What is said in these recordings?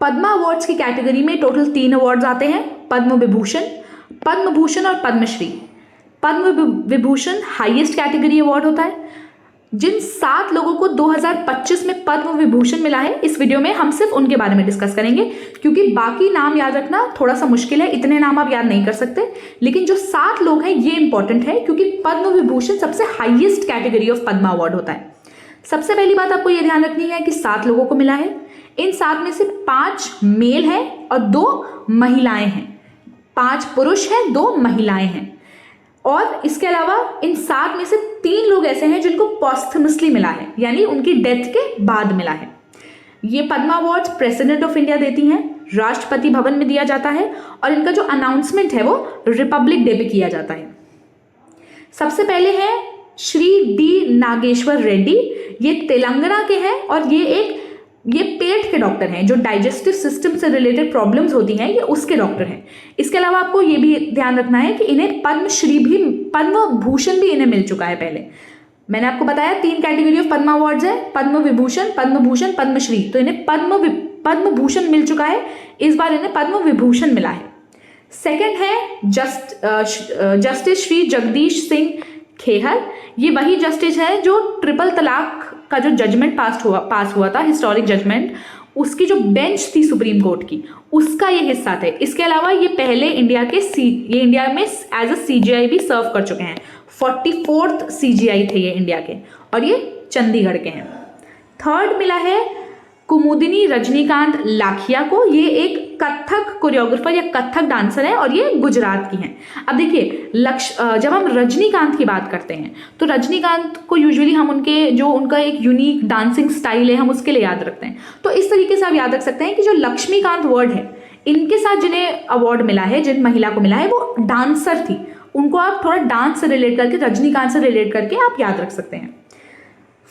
Padma awards की category में total 3 awards आते हैं, पद्म विभूषण, पद्म भूषण और Padmashri. Padma Vibhushan highest category award होता है। जिन 7 लोगों को 2025 में पद्म विभूषण मिला है, इस वीडियो में हम सिर्फ उनके बारे में डिस्कस करेंगे, क्योंकि बाकी नाम याद रखना थोड़ा सा मुश्किल है, इतने नाम आप याद नहीं कर सकते, लेकिन जो 7 लोग हैं ये इंपॉर्टेंट है, क्योंकि पद्म विभूषण सबसे highest category of Padma award होता है। सबसे पहली बात आपको ये ध्यान रखनी है कि 7 लोगों को मिला है। इन 7 में से 5 मेल हैं और 2 महिलाएं हैं। 5 पुरुष हैं, 2 महिलाएं हैं। और इसके अलावा इन 7 में से 3 लोग ऐसे हैं जिनको पॉस्थमसली मिला है, यानी उनकी डेथ के बाद मिला है। ये Padma awards president of India देती हैं, राष्ट्रपति भवन में दिया जाता है, और इनका जो अनाउंसमेंट है वो रिपब्लिक डे पे किया जाता है। सबसे पहले हैं श्री डी नागेश्वर रेड्डी। ये तेलंगाना के हैं और ये पेट के डॉक्टर हैं, जो डाइजेस्टिव सिस्टम से रिलेटेड प्रॉब्लम्स होती हैं, ये उसके डॉक्टर हैं। इसके अलावा आपको ये भी ध्यान रखना है कि इन्हें पद्म भूषण भी इन्हें मिल चुका है पहले। मैंने आपको बताया 3 कैटेगरी ऑफ पद्मा अवार्ड्स है, पद्म विभूषण, पद्मश्री, तो इन्हें पद्म भूषण मिल चुका है, इस बार इन्हें पद्म विभूषण मिला है। सेकेंड है जस्टिस श्री जगदीश सिंह खेहर। ये वही जस्टिस है जो ट्रिपल तलाक का जो जजमेंट पास हुआ था, हिस्टोरिक जजमेंट, उसकी जो बेंच थी सुप्रीम कोर्ट की, उसका ये हिस्सा थे। इसके अलावा ये पहले इंडिया में एज अ सीजीआई भी सर्व कर चुके हैं। 44th सीजीआई थे ये इंडिया के, और ये चंडीगढ़ के हैं। थर्ड मिला है कुमुदिनी रजनीकांत लाखिया को। ये एक कथक कोरियोग्राफर या कथक डांसर है और ये गुजरात की हैं। अब देखिए, जब हम रजनीकांत की बात करते हैं तो रजनीकांत को यूजुअली हम उनका एक यूनिक डांसिंग स्टाइल है, हम उसके लिए याद रखते हैं। तो इस तरीके से आप याद रख सकते हैं कि जो लक्ष्मीकांत वर्ड है, इनके साथ जिन्हें अवार्ड मिला है, जिन महिला को मिला है, वो डांसर थी। उनको आप थोड़ा डांस से रिलेट करके, रजनीकांत से रिलेट करके आप याद रख सकते हैं।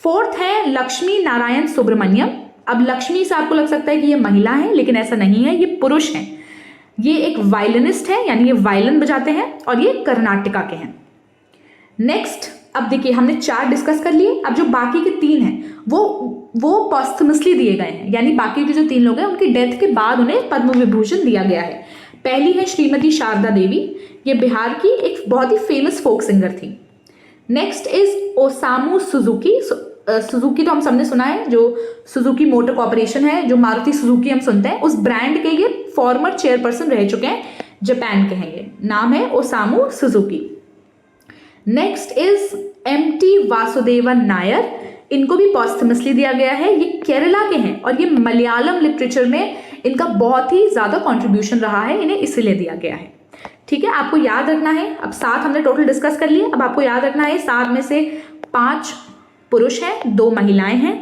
फोर्थ है लक्ष्मी नारायण सुब्रमण्यम। अब लक्ष्मी से आपको लग सकता है कि ये महिला है, लेकिन ऐसा नहीं है, ये पुरुष हैं। ये एक वायलिनिस्ट है, यानी ये वायलिन बजाते हैं, और ये कर्नाटका के हैं। नेक्स्ट, अब देखिए हमने 4 डिस्कस कर लिए। अब जो बाकी के 3 हैं वो पॉस्थमसली दिए गए हैं, यानी बाकी के जो 3 लोग हैं उनकी डेथ के बाद उन्हें पद्म विभूषण दिया गया है। पहली है श्रीमती शारदा देवी। ये बिहार की एक बहुत ही फेमस फोक सिंगर थी। Next is Osamu Suzuki. Suzuki तो हम सबने सुना है, जो सुजुकी मोटर कॉर्पोरेशन है, जो मारुति सुजुकी हम सुनते हैं, उस ब्रांड के ये फॉर्मर चेयरपर्सन रह चुके हैं, जापान के हैं। ये नाम है Osamu Suzuki. Next is M T Vasudevan Nair. इनको भी पॉस्थमसली दिया गया है। ये केरला के हैं और ये मलयालम लिटरेचर में इनका बहुत ही ज्यादा कॉन्ट्रीब्यूशन रहा है, इन्हें इसीलिए दिया गया है। ठीक है, आपको याद रखना है। अब 7 हमने टोटल डिस्कस कर लिए। अब आपको याद रखना है 7 में से 5 पुरुष हैं, 2 महिलाएं हैं,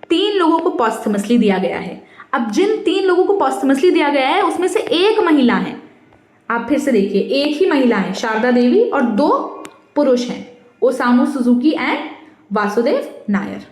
3 लोगों को पॉस्थमसली दिया गया है। अब जिन 3 लोगों को पॉस्थमसली दिया गया है उसमें से 1 महिला है। आप फिर से देखिए, 1 ही महिला है, शारदा देवी, और 2 पुरुष हैं, Osamu Suzuki and Vasudev Nair.